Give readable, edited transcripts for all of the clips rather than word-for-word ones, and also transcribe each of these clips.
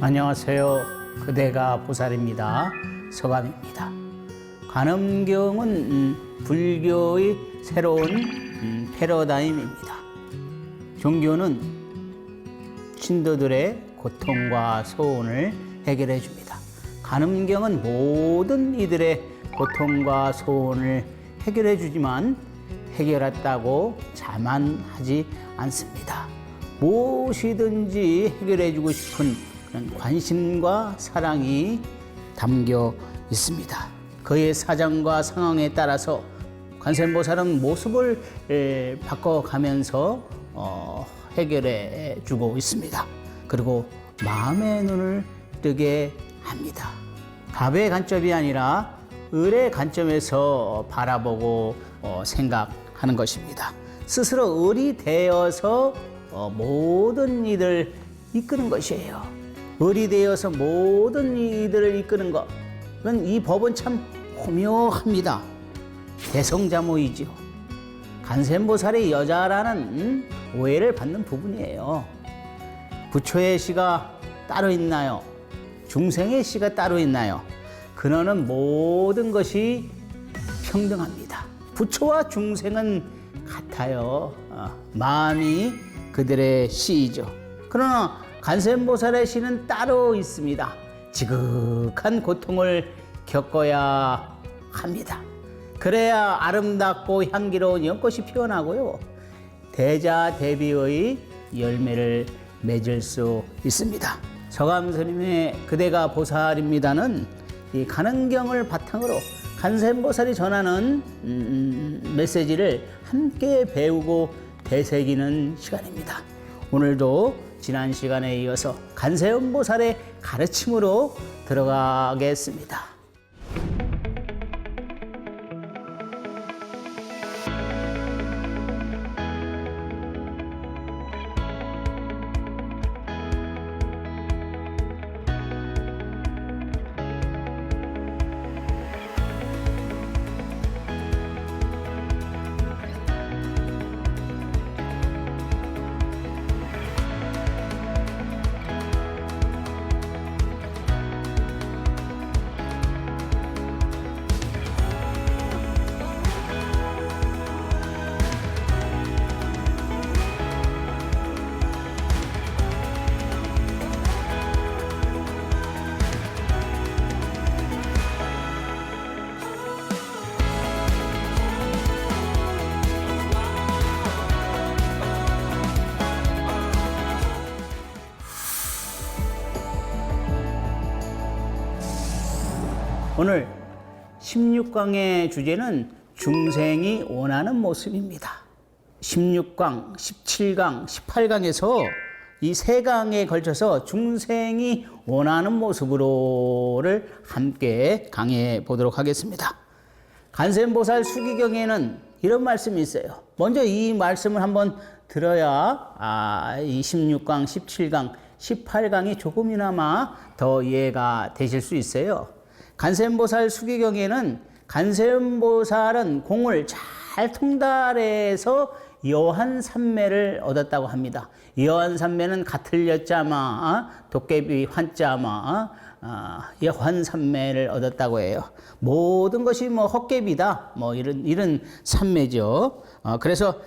안녕하세요. 그대가 보살입니다. 서감입니다. 관음경은 불교의 새로운 패러다임입니다. 종교는 신도들의 고통과 소원을 해결해 줍니다. 관음경은 모든 이들의 고통과 소원을 해결해 주지만 해결했다고 자만하지 않습니다. 무엇이든지 해결해 주고 싶은 그런 관심과 사랑이 담겨 있습니다. 그의 사정과 상황에 따라서 관세음보살은 모습을 바꿔가면서 해결해 주고 있습니다. 그리고 마음의 눈을 뜨게 합니다. 갑의 관점이 아니라 을의 관점에서 바라보고 생각하는 것입니다. 스스로 을이 되어서 모든 이들을 이끄는 것이에요. 을이 되어서 모든 이들을 이끄는 것. 이 법은 참 고묘합니다. 대성자모이지요. 관세음보살의 여자라는 오해를 받는 부분이에요. 부처의 씨가 따로 있나요? 중생의 씨가 따로 있나요? 근원은 모든 것이 평등합니다. 부처와 중생은 같아요. 마음이 그들의 씨이죠. 그러나 관세음보살의 씨는 따로 있습니다. 지극한 고통을 겪어야 합니다. 그래야 아름답고 향기로운 연꽃이 피어나고요. 대자대비의 열매를 맺을 수 있습니다. 서감 스님의 그대가 보살입니다는 이 관음경을 바탕으로 관세음보살이 전하는 메시지를 함께 배우고 되새기는 시간입니다. 오늘도 지난 시간에 이어서 관세음보살의 가르침으로 들어가겠습니다. 오늘 16강의 주제는 중생이 원하는 모습입니다. 16강, 17강, 18강에서 이 세 강에 걸쳐서 중생이 원하는 모습으로를 함께 강해 보도록 하겠습니다. 관세음보살 수기경에는 이런 말씀이 있어요. 먼저 이 말씀을 한번 들어야 이 16강, 17강, 18강이 조금이나마 더 이해가 되실 수 있어요. 관세음보살 수기경에는 관세음보살은 공을 잘 통달해서 여한삼매를 얻었다고 합니다. 여한삼매는 같을 여자마, 도깨비 환자마, 여한삼매를 얻었다고 해요. 모든 것이 헛개비다, 이런 삼매죠. 그래서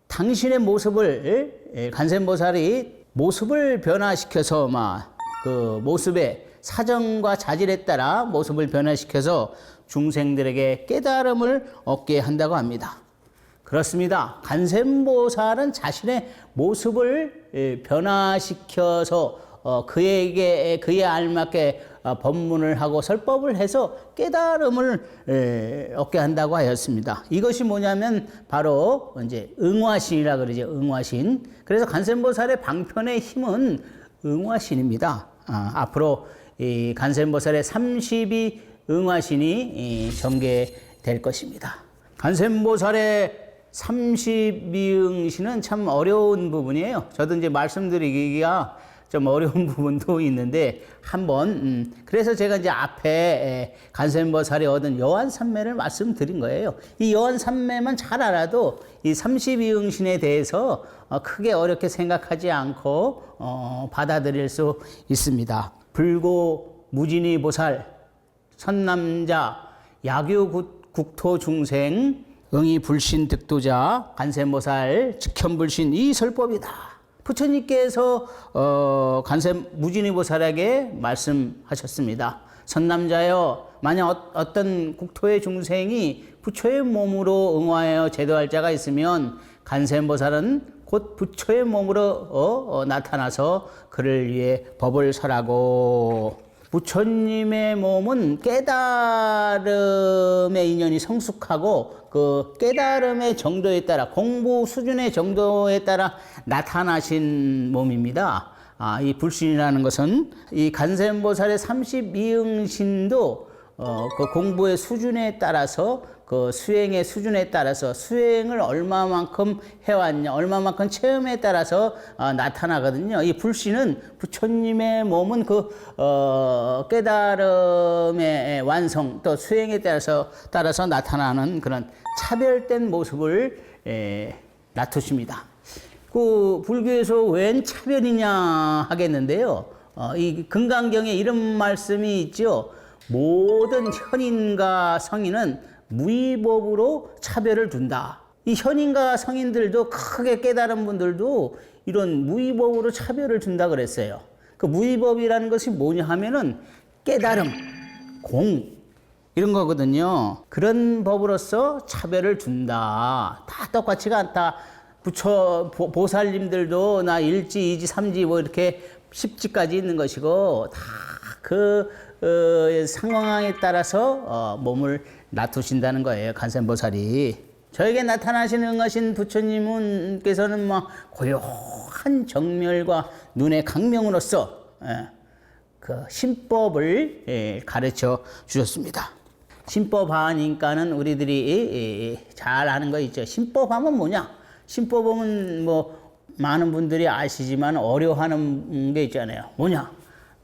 당신의 모습을 관세음보살이 모습을 변화시켜서 그 모습에 사정과 자질에 따라 모습을 변화시켜서 중생들에게 깨달음을 얻게 한다고 합니다. 그렇습니다. 관세음보살은 자신의 모습을 변화시켜서 그에 알맞게 법문을 하고 설법을 해서 깨달음을 얻게 한다고 하였습니다. 이것이 뭐냐면 바로 이제 응화신이라 그러죠. 응화신. 그래서 관세음보살의 방편의 힘은 응화신입니다. 앞으로 이 관세음보살의 32 응화신이 전개될 것입니다. 관세음보살의 32응신은 참 어려운 부분이에요. 저도 이제 말씀드리기가 좀 어려운 부분도 있는데 한번 그래서 제가 이제 앞에 관세음보살이 얻은 여한삼매를 말씀드린 거예요. 이 여한삼매만 잘 알아도 이 32응신에 대해서 크게 어렵게 생각하지 않고 받아들일 수 있습니다. 불고 무진이 보살, 선남자, 야교 국토 중생, 응이 불신 득도자, 간센보살, 직현불신 이 설법이다. 부처님께서 간세 무진이 보살에게 말씀하셨습니다. 선남자여, 만약 어떤 국토의 중생이 부처의 몸으로 응화하여 제도할 자가 있으면 간센보살은 곧 부처의 몸으로 나타나서 그를 위해 법을 설하고, 부처님의 몸은 깨달음의 인연이 성숙하고 그 깨달음의 정도에 따라, 공부 수준의 정도에 따라 나타나신 몸입니다. 이 불신이라는 것은 이 간센보살의 32응신도 그 공부의 수준에 따라서, 그 수행의 수준에 따라서, 수행을 얼마만큼 해왔냐, 얼마만큼 체험에 따라서 나타나거든요. 이 불신은 부처님의 몸은 그 깨달음의 완성 또 수행에 따라서 나타나는 그런 차별된 모습을 나타십니다. 그 불교에서 웬 차별이냐 하겠는데요. 이 금강경에 이런 말씀이 있죠. 모든 현인과 성인은 무위법으로 차별을 둔다. 이 현인과 성인들도 크게 깨달은 분들도 이런 무위법으로 차별을 둔다 그랬어요. 그 무위법이라는 것이 뭐냐 하면은 깨달음, 공 이런 거거든요. 그런 법으로서 차별을 둔다. 다 똑같지가 않다. 부처 보살님들도 나 1지, 2지, 3지 뭐 이렇게 10지까지 있는 것이고, 다 그 상황에 따라서 몸을 놔두신다는 거예요. 간센보살이. 저에게 나타나시는 응하신 부처님께서는 막 고요한 정멸과 눈의 강명으로서 그 신법을 가르쳐 주셨습니다. 신법 하니까는 우리들이 잘 아는 거 있죠. 신법 하면 뭐냐? 신법은 뭐 많은 분들이 아시지만 어려워하는 게 있잖아요. 뭐냐?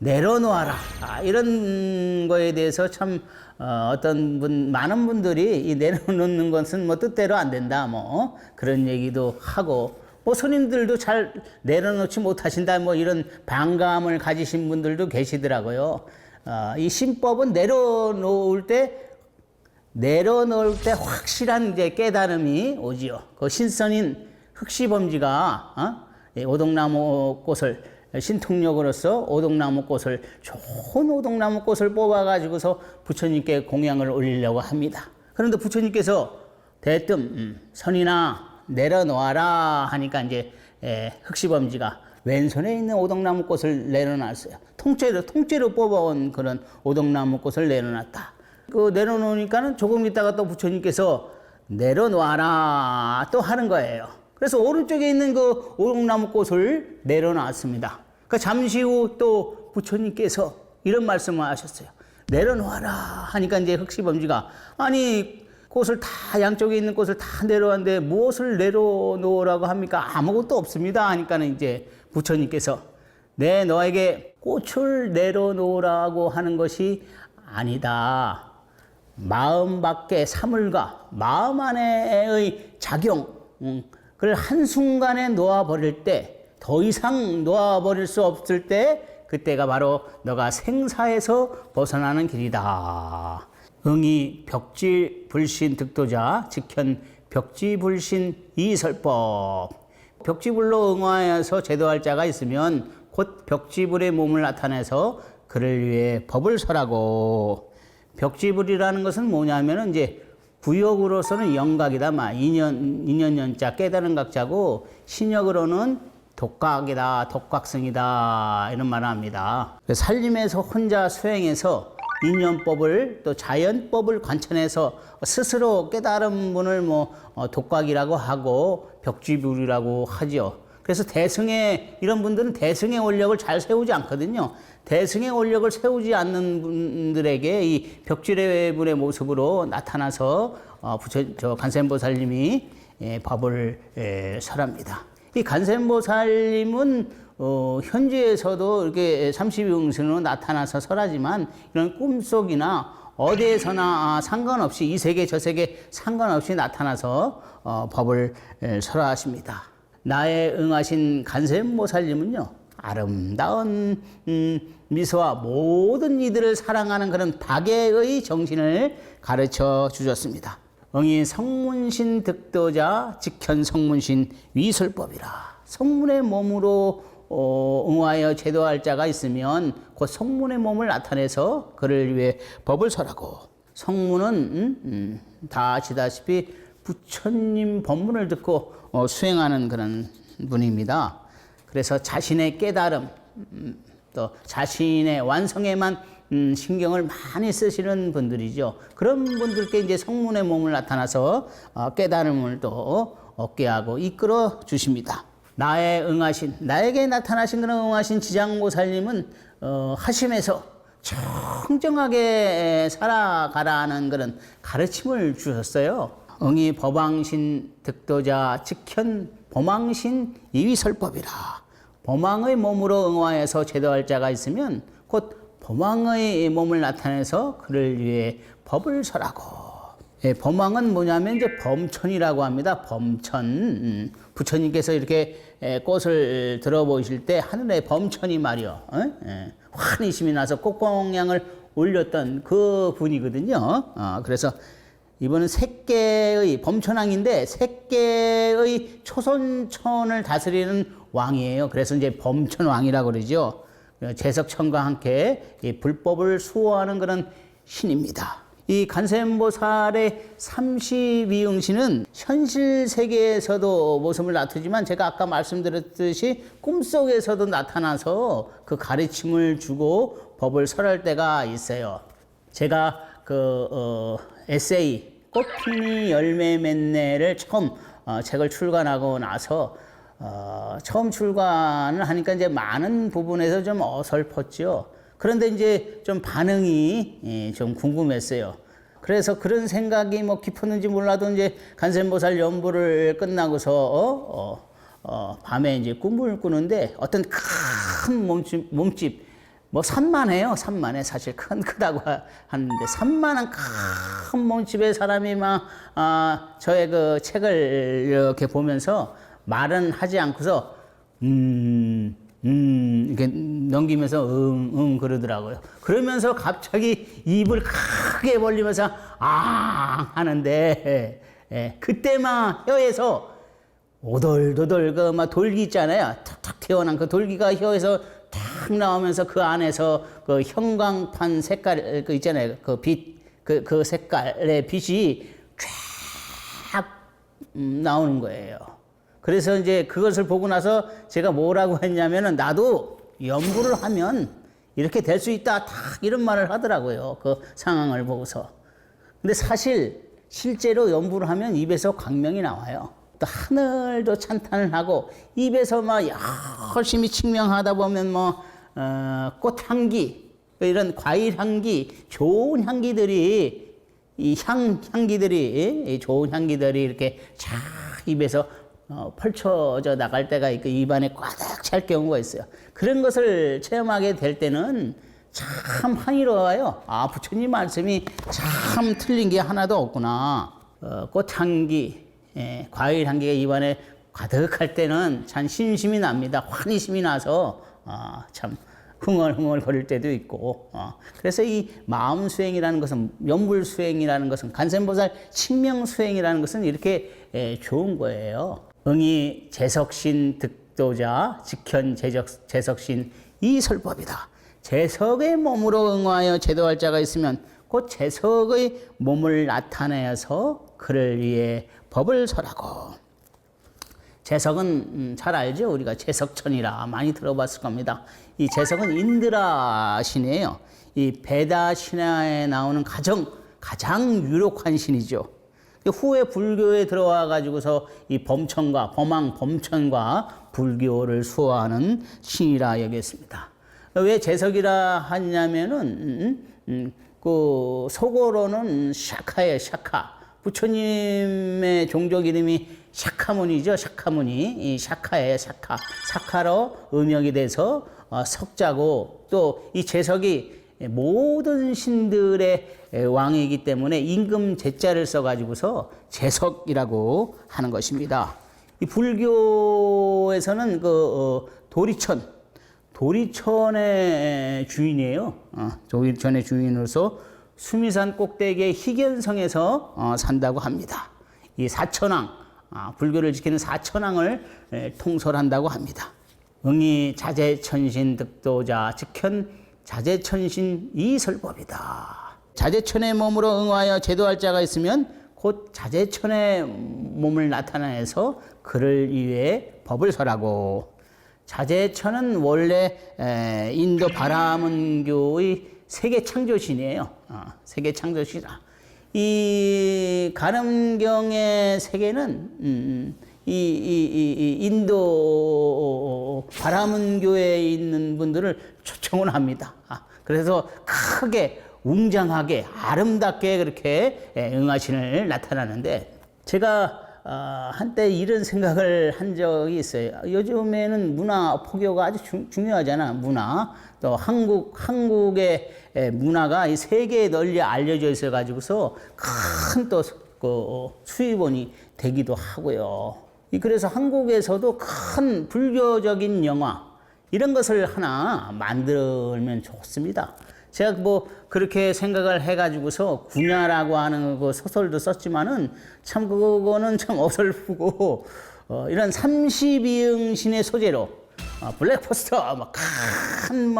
내려놓아라. 이런 거에 대해서 참 많은 분들이 이 내려놓는 것은 뭐 뜻대로 안 된다, 뭐 그런 얘기도 하고, 뭐 스님들도 잘 내려놓지 못하신다, 뭐 이런 반감을 가지신 분들도 계시더라고요. 이 신법은 내려놓을 때 확실한 이제 깨달음이 오지요. 그 신선인 흑시범지가 오동나무 꽃을 신통력으로서 오동나무 꽃을, 좋은 오동나무 꽃을 뽑아가지고서 부처님께 공양을 올리려고 합니다. 그런데 부처님께서 대뜸 선인아 내려놓아라 하니까 이제 흑시범지가 왼손에 있는 오동나무 꽃을 내려놨어요. 통째로 뽑아온 그런 오동나무 꽃을 내려놨다. 그 내려놓으니까는 조금 있다가 또 부처님께서 내려놓아라 또 하는 거예요. 그래서 오른쪽에 있는 그 오동나무 꽃을 내려놨습니다. 그 잠시 후 또 부처님께서 이런 말씀을 하셨어요. 내려놓아라 하니까 이제 흑시범지가, 아니 꽃을 다, 양쪽에 있는 꽃을 다 내려왔는데 무엇을 내려놓으라고 합니까? 아무것도 없습니다 하니까는 이제 부처님께서 너에게 꽃을 내려놓으라고 하는 것이 아니다. 마음 밖의 사물과 마음 안에의 작용, 그걸 한순간에 놓아버릴 때, 더 이상 놓아버릴 수 없을 때, 그때가 바로 너가 생사에서 벗어나는 길이다. 응이 벽지 불신 득도자, 직현 벽지 불신 이설법. 벽지불로 응화하여서 제도할 자가 있으면 곧 벽지불의 몸을 나타내서 그를 위해 법을 설하고, 벽지불이라는 것은 뭐냐면은 이제 구역으로서는 영각이다, 인연연자 깨달은 각자고, 신역으로는 독각이다, 독각성이다 이런 말을 합니다. 살림에서 혼자 수행해서 인연법을 또 자연법을 관천해서 스스로 깨달은 분을 독각이라고 하고 벽지불이라고 하죠. 그래서 이런 분들은 대승의 원력을 잘 세우지 않거든요. 대승의 원력을 세우지 않는 분들에게 이 벽지불의 모습으로 나타나서 간센보살님이 법을 설합니다. 이 간센보살님은 현지에서도 이렇게 32응신으로 나타나서 설하지만, 이런 꿈속이나 어디에서나 상관없이, 이 세계 저 세계 상관없이 나타나서 법을 설하십니다. 나에 응하신 간센보살님은요, 아름다운 미소와 모든 이들을 사랑하는 그런 박애의 정신을 가르쳐 주셨습니다. 응이 성문신 득도자 직현 성문신 위설법이라. 성문의 몸으로 응하여 제도할 자가 있으면 곧 성문의 몸을 나타내서 그를 위해 법을 설하고, 성문은 다 아시다시피 부처님 법문을 듣고 수행하는 그런 분입니다. 그래서 자신의 깨달음, 또 자신의 완성에만 신경을 많이 쓰시는 분들이죠. 그런 분들께 이제 성문의 몸을 나타나서 깨달음을 또 얻게 하고 이끌어 주십니다. 나에게 나타나신 그런 응하신 지장보살님은 하심에서 청정하게 살아가라는 그런 가르침을 주셨어요. 응이 법왕신 득도자 직현 범왕신 이위설법이라. 범왕의 몸으로 응화해서 제도할 자가 있으면 곧 범왕의 몸을 나타내서 그를 위해 법을 설하고. 예, 범왕은 뭐냐면 이제 범천이라고 합니다. 범천. 부처님께서 이렇게 꽃을 들어보실 때 하늘에 범천이 말이요. 환히 힘이 나서 꽃공양을 올렸던 그 분이거든요. 그래서 이번은 색계의 범천왕인데 색계의 초선천을 다스리는 왕이에요. 그래서 이제 범천왕이라고 그러죠. 제석천과 함께 이 불법을 수호하는 그런 신입니다. 이 간세음보살의 32응신은 현실 세계에서도 모습을 나타지만 제가 아까 말씀드렸듯이 꿈속에서도 나타나서 그 가르침을 주고 법을 설할 때가 있어요. 제가 에세이 꽃피니 열매 맺네를 처음 책을 출간하고 나서 처음 출간을 하니까 이제 많은 부분에서 좀 어설펐죠. 그런데 이제 좀 반응이 좀 궁금했어요. 그래서 그런 생각이 뭐 깊었는지 몰라도 이제 간센보살 연부를 끝나고서 밤에 이제 꿈을 꾸는데 어떤 큰 몸집 뭐 산만해요. 산만해. 사실 크다고 하는데 산만한 큰 몸집의 사람이 막 저의 그 책을 이렇게 보면서 말은 하지 않고서 이렇게 넘기면서 그러더라고요. 그러면서 갑자기 입을 크게 벌리면서 하는데 그때만 혀에서 오돌도돌 그 막 돌기 있잖아요. 탁탁 태어난 그 돌기가 혀에서 탁 나오면서 그 안에서 그 형광판 색깔 그 있잖아요. 그 빛 그 색깔의 빛이 쫙 나오는 거예요. 그래서 이제 그것을 보고 나서 제가 뭐라고 했냐면은 나도 연구를 하면 이렇게 될 수 있다. 딱 이런 말을 하더라고요. 그 상황을 보고서. 근데 사실 실제로 연구를 하면 입에서 광명이 나와요. 또 하늘도 찬탄을 하고 입에서 막 열심히 칭명하다 보면 뭐 꽃향기 이런 과일 향기 좋은 향기들이 이 향기들이 좋은 향기들이 이렇게 쫙 입에서 펼쳐져 나갈 때가 있고 입안에 꽉 찰 경우가 있어요. 그런 것을 체험하게 될 때는 참 환희로워요. 부처님 말씀이 참 틀린 게 하나도 없구나. 꽃향기, 과일 향기가 입안에 가득할 때는 참 심심이 납니다. 환희심이 나서 참 흥얼흥얼 거릴 때도 있고. 그래서 이 마음 수행이라는 것은, 연불 수행이라는 것은, 간센보살 칭명 수행이라는 것은 이렇게 좋은 거예요. 응이 제석신 득도자 직현 제석신 이설법이다. 제석의 몸으로 응하여 제도할 자가 있으면 곧 제석의 몸을 나타내어서 그를 위해 법을 설하고. 제석은 잘 알죠? 우리가 제석천이라 많이 들어봤을 겁니다. 이 제석은 인드라 신이에요. 이 베다 신화에 나오는 가장 유력한 신이죠. 후에 불교에 들어와 가지고서 이 범천과 불교를 수호하는 신이라 여겼습니다. 왜 제석이라 하냐면은 그 속어로는 샤카예요. 샤카. 부처님의 종족 이름이 샤카무니죠. 샤카무니. 이 샤카예요. 샤카. 샤카로 음역이 돼서 석자고, 또 이 제석이 모든 신들의 왕이기 때문에 임금 제자를 써가지고서 제석이라고 하는 것입니다. 이 불교에서는 그 도리천, 도리천의 주인이에요. 도리천의 주인으로서 수미산 꼭대기의 희견성에서 산다고 합니다. 이 사천왕, 불교를 지키는 사천왕을 통솔한다고 합니다. 응이 자재천신 득도자 즉현 자재천신 이설법이다. 자재천의 몸으로 응하여 제도할 자가 있으면 곧 자재천의 몸을 나타내서 그를 위해 법을 설하고, 자재천은 원래 인도 바라문교의 세계 창조신이에요. 세계 창조신이다. 이 간음경의 세계는 이 인도 바라문교에 있는 분들을 초청을 합니다. 그래서 크게 웅장하게 아름답게 그렇게 응아신을 나타나는데, 제가 한때 이런 생각을 한 적이 있어요. 요즘에는 문화 포교가 아주 중요하잖아. 문화, 또 한국의 문화가 이 세계에 널리 알려져 있어 가지고서 큰 또 수입원이 되기도 하고요. 그래서 한국에서도 큰 불교적인 영화 이런 것을 하나 만들면 좋습니다. 제가 뭐 그렇게 생각을 해가지고서 군야라고 하는 그 소설도 썼지만은 참 그거는 참 어설프고, 이런 32응신의 소재로 블랙포스터 큰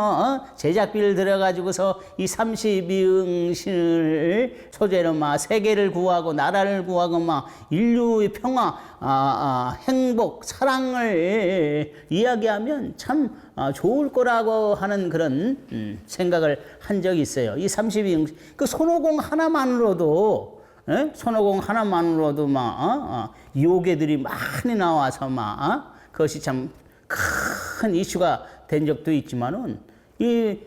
제작비를 들여가지고서 이 32응신을 소재로 세계를 구하고 나라를 구하고 인류의 평화, 행복, 사랑을 이야기하면 참 좋을 거라고 하는 그런 생각을 한 적이 있어요. 이 32응신, 그 손오공 하나만으로도, 손오공 하나만으로도 요괴들이 많이 나와서 그것이 참 큰 이슈가 된 적도 있지만은, 이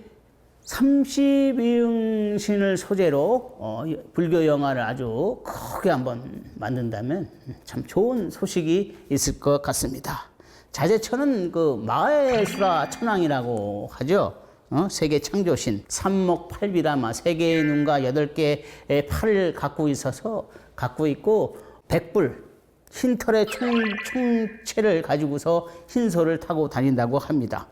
32응신을 소재로 불교 영화를 아주 크게 한번 만든다면 참 좋은 소식이 있을 것 같습니다. 자재천은 그 마해수라 천왕이라고 하죠. 세계 창조신, 삼목팔비라 세 개의 눈과 8개의 팔을 갖고 있고 백불, 흰 털의 총체를 가지고서 흰소를 타고 다닌다고 합니다.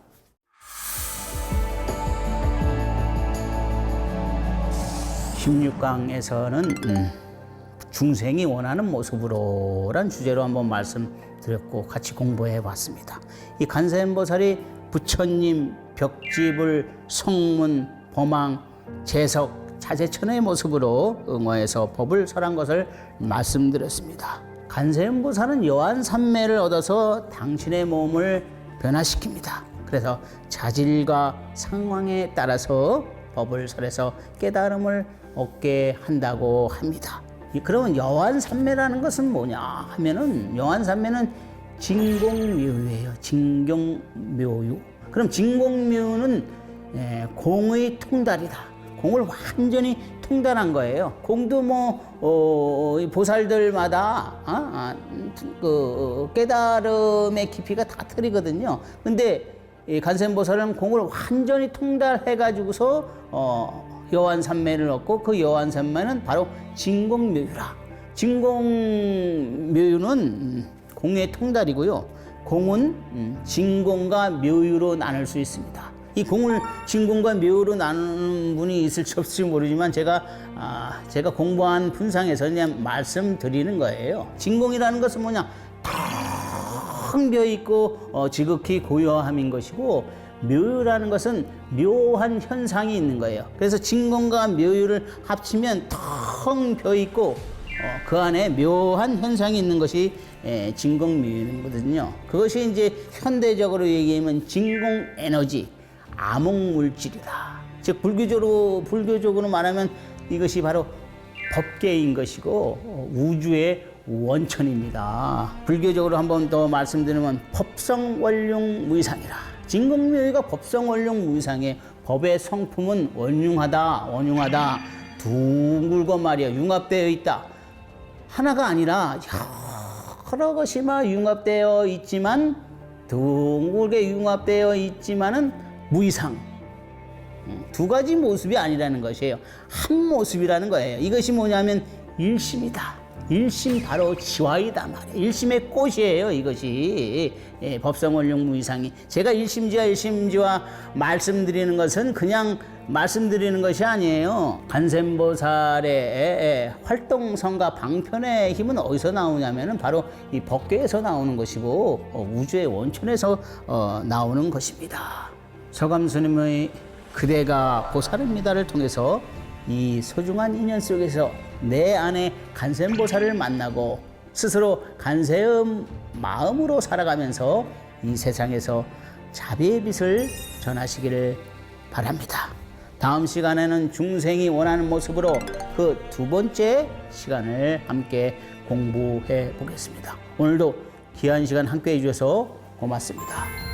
십육강에서는 중생이 원하는 모습으로란 주제로 한번 말씀드렸고 같이 공부해 봤습니다. 이 간세음보살이 부처님, 벽지불, 성문, 범왕, 재석, 자재천의 모습으로 응화해서 법을 설한 것을 말씀드렸습니다. 간세음보살은 여한산매를 얻어서 당신의 몸을 변화시킵니다. 그래서 자질과 상황에 따라서 법을 설해서 깨달음을 얻게 한다고 합니다. 그러면 여한산매라는 것은 뭐냐 하면은, 여한산매는 진공묘유예요. 진공묘유. 그럼 진공묘유는 공의 통달이다. 공을 완전히 통달한 거예요. 공도 보살들마다 그 깨달음의 깊이가 다 틀리거든요. 근데 이 간세음보살은 공을 완전히 통달해 가지고서 여한산매를 얻고, 그 여한산매는 바로 진공묘유라. 진공묘유는 공의 통달이고요. 공은 진공과 묘유로 나눌 수 있습니다. 이 공을 진공과 묘유로 나누는 분이 있을지 없을지 모르지만 제가 공부한 분상에서 그냥 말씀드리는 거예요. 진공이라는 것은 뭐냐? 텅 비어있고 지극히 고요함인 것이고, 묘유라는 것은 묘한 현상이 있는 거예요. 그래서 진공과 묘유를 합치면 텅 비어있고 그 안에 묘한 현상이 있는 것이 진공묘유거든요. 그것이 이제 현대적으로 얘기하면 진공 에너지, 암흑물질이다. 즉 불교적으로 말하면 이것이 바로 법계인 것이고 우주의 원천입니다. 불교적으로 한번 더 말씀드리면 법성원룡 무이상이라. 진공묘유가 법성원룡 무이상의 법의 성품은 원융하다. 둥글고 말이야 융합되어 있다. 하나가 아니라 여러 것이 융합되어 있지만, 둥글게 융합되어 있지만은 무이상, 두 가지 모습이 아니라는 것이에요. 한 모습이라는 거예요. 이것이 뭐냐면 일심이다. 일심 바로 지화이다 말이에요. 일심의 꽃이에요, 이것이. 예, 법성원룡무이상이. 제가 일심지와 말씀드리는 것은 그냥 말씀드리는 것이 아니에요. 관세음보살의 활동성과 방편의 힘은 어디서 나오냐면은 바로 이 법궤에서 나오는 것이고 우주의 원천에서 나오는 것입니다. 서감스님의 그대가 보살입니다를 통해서 이 소중한 인연 속에서 내 안에 관세음보살을 만나고 스스로 관세음 마음으로 살아가면서 이 세상에서 자비의 빛을 전하시기를 바랍니다. 다음 시간에는 중생이 원하는 모습으로 그 두 번째 시간을 함께 공부해 보겠습니다. 오늘도 귀한 시간 함께 해주셔서 고맙습니다.